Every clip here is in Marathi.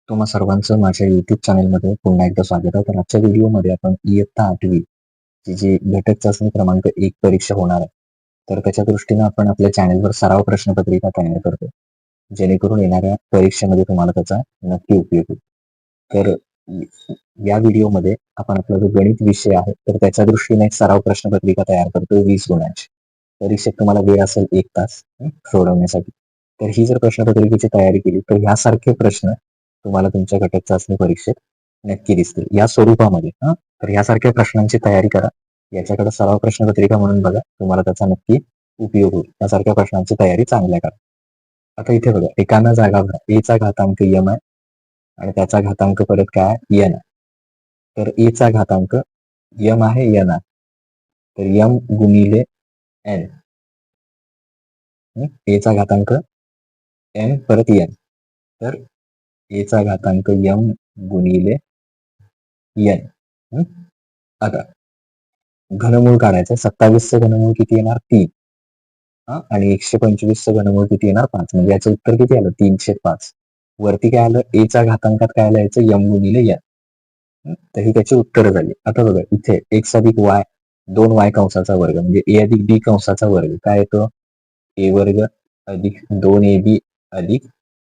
तुम्हा सर्वांचं माझ्या YouTube चॅनलमध्ये पुन्हा एकदा स्वागत आहे. तर आजच्या व्हिडिओमध्ये आपण इयत्ता 8वी ची जी घटक चाचणी क्रमांक 1 परीक्षा होणार आहे. तर त्याच्या दृष्टीनं आपण आपल्या चॅनलवर सराव प्रश्नपत्रिका तयार करतो. जेणेकरून येणाऱ्या परीक्षेमध्ये तुम्हाला त्याचा नक्की उपयोग होईल. तर या व्हिडिओमध्ये आपण आपला जो गणित विषय आहे तर त्याच्या दृष्टीने एक सराव प्रश्नपत्रिका तयार करतो 20 गुणांची. परीक्षेत तुम्हाला वेळ असेल 1 तास सोडवण्यासाठी. तर ही जर प्रश्नपत्रिकेची तयारी केली तर ह्यासारखे प्रश्न तुम्हाला तुमच्या घटक चाचणी परीक्षेत नक्की दिसतील या स्वरूपामध्ये. तर ह्यासारख्या प्रश्नांची तयारी करा. याच्याकडे सराव प्रश्नपत्रिका म्हणून बघा, तुम्हाला त्याचा नक्की उपयोग होईल. यासारख्या प्रश्नांची तयारी चांगल्या करा. आता इथे बघा, एकानं जागा भरा. ए चा घातांक यम आहे आणि त्याचा घातांक परत काय यन आहे. तर ए चा घातांक यम आहे, यन आहे. तर यम गुणिले एन. ए चा घातांक एन परत एन. तर ए चा घातांक यम गुणिले एन. आता घनमूळ काढायचं. 27चं घनमूळ किती येणार 3. आणि 125चं घनमूळ किती येणार 5. म्हणजे याचं उत्तर किती आलं 305. वरती काय आलं, ए च्या घातांकात काय लिहायचं यम गुणिले एन. तर ही त्याची उत्तर झाली. आता बघा इथे एक्स अधिक वाय 2y कंसाचा वर्ग म्हणजे ए अधिक बी कंसाचा वर्ग काय येतो ए वर्ग अधिक 2ab अधिक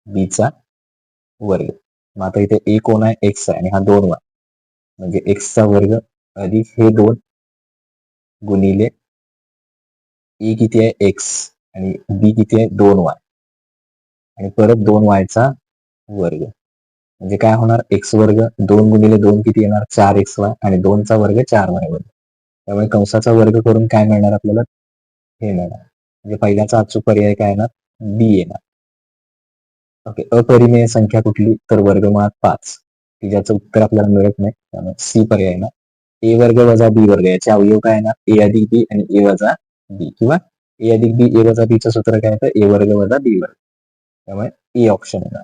b चा वर्ग. मग आता इथे ए कोण आहे एक्स आहे आणि हा 2y म्हणजे एक्सचा वर्ग अधिक हे 2 गुणिले ए किती आहे एक्स आणि बी किती आहे 2y आणि परत 2y चा वर्ग म्हणजे काय होणार एक्स वर्ग 2 गुणिले 2 किती येणार 4xy आणि 2 चा वर्ग 4y वर्ग. त्यामुळे कंसाचा वर्ग करून काय मिळणार आपल्याला हे मिळणार. म्हणजे पहिल्याचा अचूक पर्याय काय येणार बी येणार. ओके. अपरिमेय संख्या कुठली तर वर्गमुळात 5 की ज्याचं उत्तर आपल्याला मिळत नाही. त्यामुळे सी पर्याय येणार. ए वर्ग वजा बी वर्ग याचे अवयव काय येणार ए अधिक बी आणि ए वजा बी किंवा ए अधिक बी ए वजा बीचं सूत्र काय येतं ए वर्ग वजा बी वर्ग. त्यामुळे ए ऑप्शन येणार.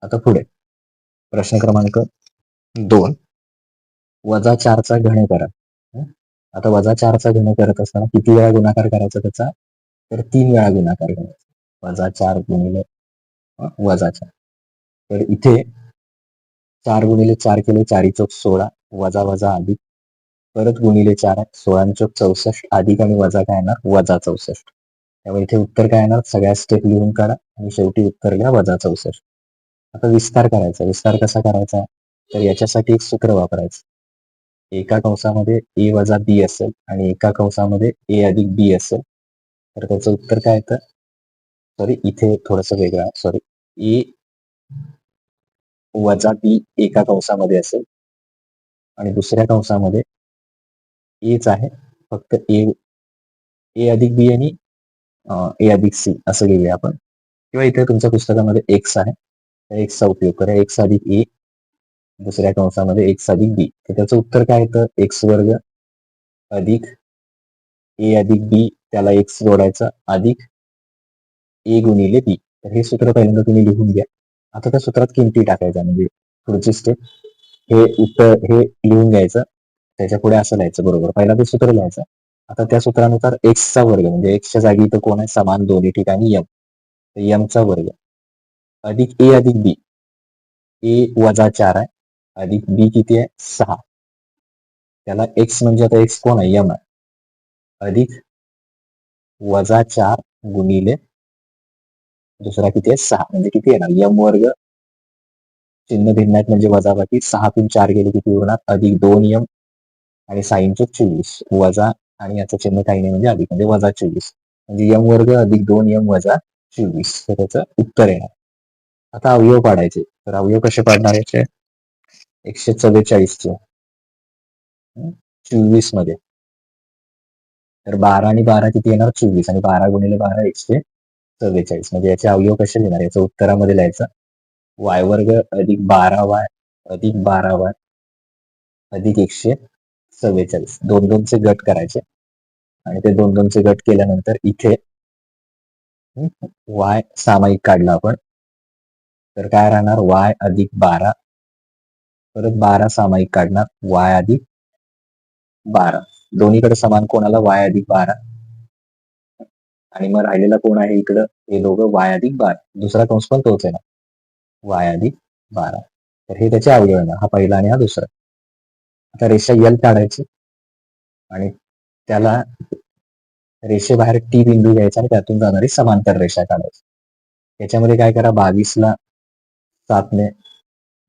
आता पुढे प्रश्न क्रमांक 2 वजा 4चा घन करा. आता वजा 4चा घन करत असताना किती वेळा गुणाकार करायचा त्याचा तर 3 वेळा गुणाकार करायचा. वजा 4 गुणिले वजा 4. तर इथे 4 गुणिले 4 केले 4 चौक 16 वजा वजा अधिक परत गुणिले 4 आहे 16 चौक 64 अधिक आणि वजा काय येणार वजा 64. त्यामुळे इथे उत्तर काय येणार सगळ्या स्टेप लिहून काढा आणि शेवटी उत्तर घ्या वजा 64. आता विस्तार करायचा. विस्तार कसा करायचा तर याच्यासाठी एक सूत्र वापरायचं. एका कंसामध्ये ए वजा बी असेल आणि एका कंसामध्ये ए अधिक बी असेल तर त्याचं उत्तर काय येतं सॉरी इथे थोडस वेगळं आहे सॉरी ए वजा बी एका कंसामध्ये असेल आणि दुसऱ्या कंसामध्ये एच आहे फक्त ए अधिक बी आणि ए अधिक सी असं लिहूया आपण किंवा इथे तुमच्या पुस्तकामध्ये एक्स आहे त्या एक्सचा उपयोग करा एक्स अधिक ए दुसऱ्या कंसामध्ये एक्स अधिक बी तर त्याचं उत्तर काय येतं एक्स वर्ग अधिक ए अधिक बी त्याला एक्स जोडायचा अधिक ए गुणिले बी. तर हे सूत्र पहिल्यांदा तुम्ही लिहून घ्या. आता त्या सूत्रात किमती टाकायच्या म्हणजे पुढची स्टेप हे उत्तर हे लिहून घ्यायचं त्याच्या पुढे असं लिहायचं बरोबर पहिला ते सूत्र लिहायचं. आता त्या सूत्रानुसार एक्सचा वर्ग म्हणजे एक्सच्या जागी इथं कोण आहे समान दोन्ही ठिकाणी यम यमचा वर्ग अधिक ए अधिक बी ए वजा 4 आहे अधिक बी किती आहे 6 त्याला एक्स म्हणजे आता एक्स कोण आहे यम आहे अधिक वजा 4 गुणिले दुसरा किती आहे 6 म्हणजे किती येणार यम वर्ग चिन्ह भिन्न आहेत म्हणजे वजाबाकी 6 तून 4 गेले किती होणार अधिक 2 यम आणि साइन चूक 24 वजा आणि याचं चिन्ह काही नाही म्हणजे अधिक म्हणजे वजा 24 म्हणजे यम वर्ग अधिक 2 यम वजा 24 तर त्याचं उत्तर येणार. आता अवयव पाडायचे तर अवयव कसे पाडणार याचे 144 चे 24 मध्ये तर 12 आणि 12 किती येणार 24 आणि 12 गुणिले 12 144 म्हणजे याचे अवयव कसे लिहिणार याचं उत्तरामध्ये लिहायचं वाय वर्ग अधिक 12y अधिक 12y अधिक 144 दोन दोनचे गट करायचे आणि ते दोन दोनचे गट केल्यानंतर इथे वाय सामायिक काढला आपण तर काय राहणार वाय अधिक 12 परत 12 सामायिक काढणार वाय अधिक 12 दोन्हीकडे समान कोणाला वाय अधिक 12 आणि मग राहिलेला कोण आहे इकडं हे दोघं वाय अधिक 12 दुसरा कंस पण तोच आहे ना वाय अधिक 12 तर हे त्याचे अवयव येणार, हा पहिला आणि हा दुसरा. आता रेषा यल काढायची आणि त्याला रेषेबाहेर टी बिंदू घ्यायचा आणि त्यातून जाणारी समांतर रेषा काढायची. याच्यामध्ये काय करा, 22ला 7ने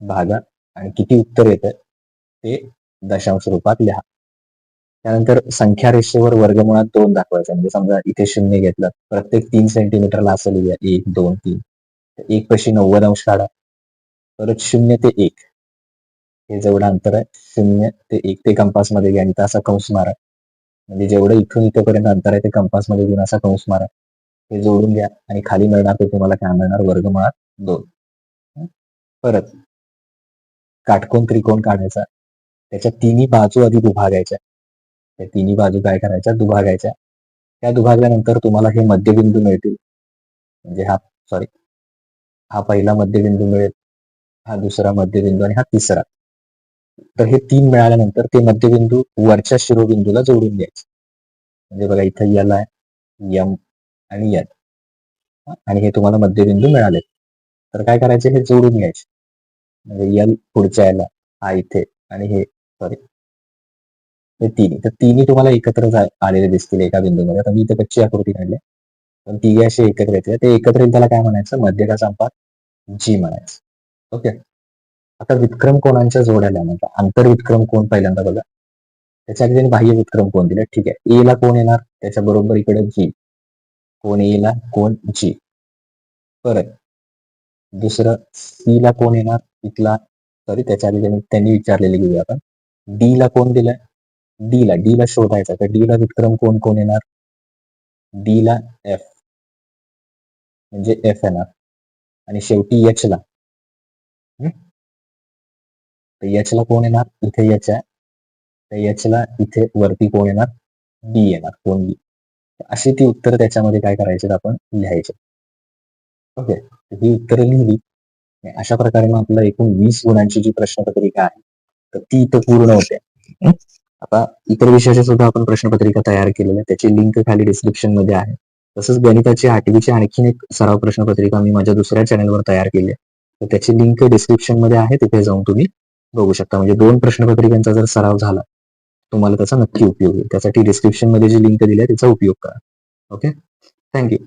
भागा आणि किती उत्तर येतं ते दशांश रूपात लिहा. त्यानंतर संख्या रेषेवर वर्गमुळात 2 दाखवायचा. म्हणजे समजा इथे 0 घेतलं, प्रत्येक 3 सेंटीमीटरला असं लिहूया, 1, 2, 3. 1 पाशी 90 अंश काढा, परत 0 ते 1 हे जेवढं अंतर आहे, 0 ते 1 ते कंपासमध्ये घ्या आणि असा कंस मारा. म्हणजे जेवढं इथून इथपर्यंत अंतर आहे ते कंपासमध्ये घेऊन असा कंस मारा. हे जोडून घ्या आणि खाली मिळणार ते तुम्हाला काय मिळणार, वर्गमुळात 2. परत काटकोन त्रिकोण काढायचा, त्याच्या तिन्ही बाजू आधी दुभागायच्या. त्या तिन्ही बाजू काय करायच्या, दुभागायच्या. त्या दुभागल्यानंतर तुम्हाला हे मध्यबिंदू मिळतील. म्हणजे हा पहिला मध्यबिंदू मिळेल, हा दुसरा मध्यबिंदू आणि हा तिसरा. तर हे 3 मिळाल्यानंतर ते मध्यबिंदू वरच्या शिरोबिंदूला जोडून द्यायचे. म्हणजे बघा इथं यल आहे, यम आणि यल, आणि हे तुम्हाला मध्यबिंदू मिळाले. तर काय करायचे, हे जोडून घ्यायचे. म्हणजे यल पुढच्या याला, हा इथे आणि हे हे तिन्ही, तर तिन्ही तुम्हाला एकत्र आलेले दिसतील एका बिंदूमध्ये. आता मी इथे कच्ची आकृती काढली, पण तिघे असे एकत्र येते. ते एकत्र येईल त्याला काय म्हणायचं, मध्यकाचा अनुपात जी म्हणायचं. ओके. आता वितक्रम कोणांच्या जोड्याला म्हणतात, आंतरवितक्रम कोण पहिल्यांदा बघा. त्याच्या अगदी बाह्य वितक्रम कोण दिले, ठीक आहे. ए ला कोण येणार, त्याच्या बरोबर इकडे जी, कोण ए ला कोण जी. परत दुसरं सी ला कोण येणार, इथला त्याच्या आधी त्यांनी विचारलेले घेऊया आपण. डी ला कोण दिलंय, डी ला शोधायचा. तर डी ला वितक्रम कोण कोण येणार, डी ला एफ म्हणजे एफ येणार, आणि शेवटी एच ला, तर एच ला कोण येणार, इथे एच आहे, तर एच ला इथे वरती कोण येणार, बी येणार, कोण बी. अशी ती उत्तर त्याच्यामध्ये काय करायचे, आपण लिहायचे. ओके, ही उत्तरं लिहिली. अशा प्रकारे मग आपल्याला एकूण 20 गुणांची जी प्रश्नपत्रिका आहे तर ती इथं पूर्ण होते. आता इतर विषयाच्या सुद्धा आपण प्रश्नपत्रिका तयार केलेल्या, त्याची लिंक खाली डिस्क्रिप्शन मध्ये आहे. तसंच गणिताची 8वीची आणखीन एक सराव प्रश्नपत्रिका मी माझ्या दुसऱ्या चॅनलवर तयार केली आहे, तर त्याची लिंक डिस्क्रिप्शन मध्ये आहे, तिथे जाऊन तुम्ही बघू शकता. म्हणजे 2 प्रश्नपत्रिकांचा जर सराव झाला तुम्हाला त्याचा नक्की उपयोग होईल. त्यासाठी डिस्क्रिप्शन मध्ये जी लिंक दिली आहे तिचा उपयोग करा. Okay, thank you.